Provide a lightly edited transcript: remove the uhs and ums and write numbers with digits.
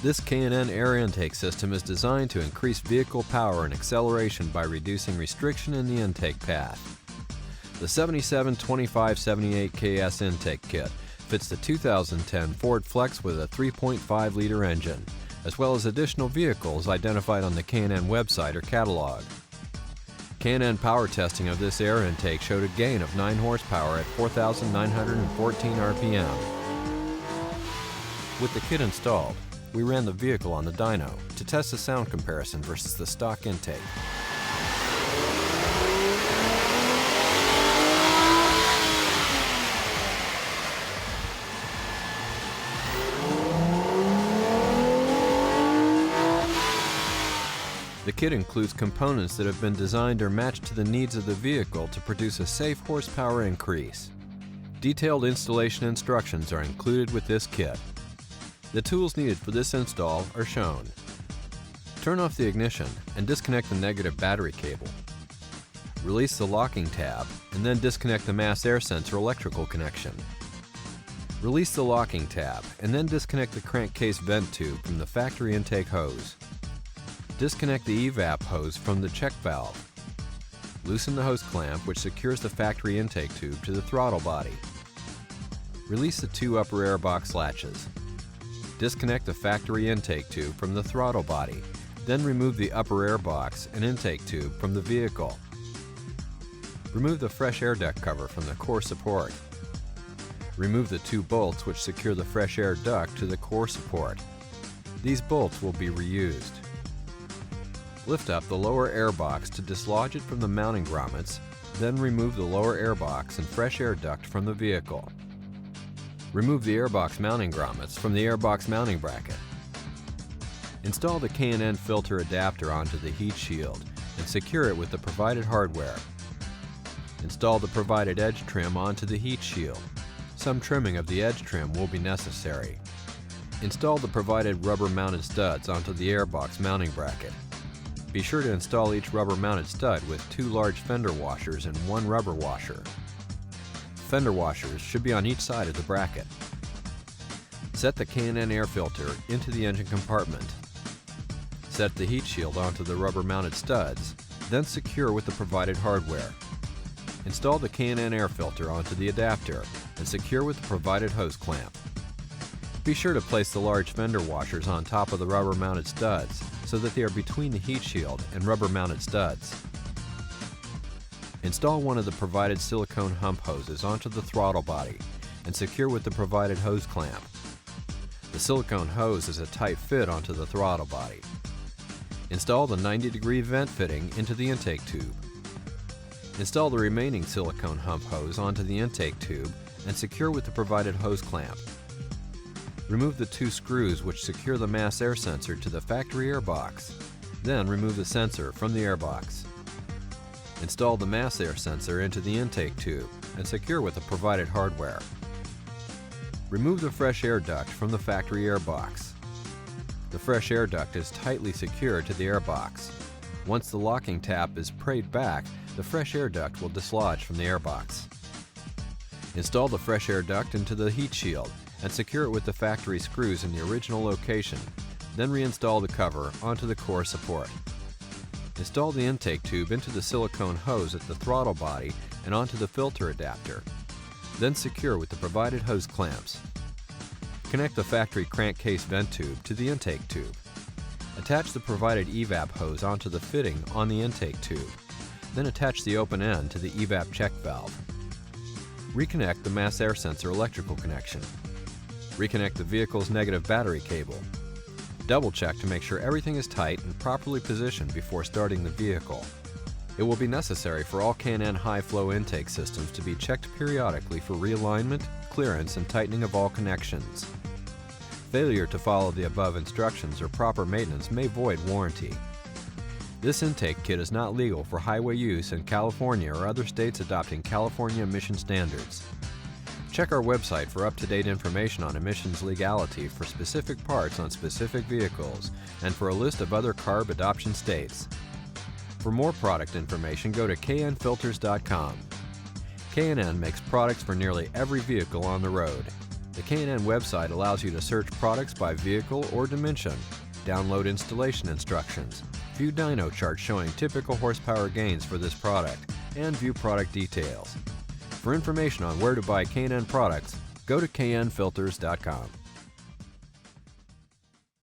This K&N air intake system is designed to increase vehicle power and acceleration by reducing restriction in the intake path. The 772578KS intake kit fits the 2010 Ford Flex with a 3.5-liter engine, as well as additional vehicles identified on the K&N website or catalog. K&N power testing of this air intake showed a gain of 9 horsepower at 4,914 RPM. With the kit installed, we ran the vehicle on the dyno to test the sound comparison versus the stock intake. The kit includes components that have been designed or matched to the needs of the vehicle to produce a safe horsepower increase. Detailed installation instructions are included with this kit. The tools needed for this install are shown. Turn off the ignition and disconnect the negative battery cable. Release the locking tab and then disconnect the mass air sensor electrical connection. Release the locking tab and then disconnect the crankcase vent tube from the factory intake hose. Disconnect the evap hose from the check valve. Loosen the hose clamp which secures the factory intake tube to the throttle body. Release the 2 upper air box latches. Disconnect the factory intake tube from the throttle body, then remove the upper air box and intake tube from the vehicle. Remove the fresh air duct cover from the core support. Remove the 2 bolts which secure the fresh air duct to the core support. These bolts will be reused. Lift up the lower air box to dislodge it from the mounting grommets, then remove the lower air box and fresh air duct from the vehicle. Remove the airbox mounting grommets from the airbox mounting bracket. Install the K&N filter adapter onto the heat shield and secure it with the provided hardware. Install the provided edge trim onto the heat shield. Some trimming of the edge trim will be necessary. Install the provided rubber-mounted studs onto the airbox mounting bracket. Be sure to install each rubber-mounted stud with 2 large fender washers and 1 rubber washer. Fender washers should be on each side of the bracket. Set the K&N air filter into the engine compartment. Set the heat shield onto the rubber-mounted studs, then secure with the provided hardware. Install the K&N air filter onto the adapter and secure with the provided hose clamp. Be sure to place the large fender washers on top of the rubber-mounted studs so that they are between the heat shield and rubber-mounted studs. Install one of the provided silicone hump hoses onto the throttle body and secure with the provided hose clamp. The silicone hose is a tight fit onto the throttle body. Install the 90-degree vent fitting into the intake tube. Install the remaining silicone hump hose onto the intake tube and secure with the provided hose clamp. Remove the 2 screws which secure the mass air sensor to the factory air box. Then remove the sensor from the air box. Install the mass air sensor into the intake tube and secure with the provided hardware. Remove the fresh air duct from the factory air box. The fresh air duct is tightly secured to the air box. Once the locking tab is prayed back, the fresh air duct will dislodge from the air box. Install the fresh air duct into the heat shield and secure it with the factory screws in the original location. Then reinstall the cover onto the core support. Install the intake tube into the silicone hose at the throttle body and onto the filter adapter. Then secure with the provided hose clamps. Connect the factory crankcase vent tube to the intake tube. Attach the provided evap hose onto the fitting on the intake tube. Then attach the open end to the evap check valve. Reconnect the mass air sensor electrical connection. Reconnect the vehicle's negative battery cable. Double check to make sure everything is tight and properly positioned before starting the vehicle. It will be necessary for all K&N high-flow intake systems to be checked periodically for realignment, clearance, and tightening of all connections. Failure to follow the above instructions or proper maintenance may void warranty. This intake kit is not legal for highway use in California or other states adopting California emission standards. Check our website for up-to-date information on emissions legality for specific parts on specific vehicles and for a list of other CARB adoption states. For more product information, go to knfilters.com. K&N makes products for nearly every vehicle on the road. The K&N website allows you to search products by vehicle or dimension, download installation instructions, view dyno charts showing typical horsepower gains for this product, and view product details. For information on where to buy K&N products, go to knfilters.com.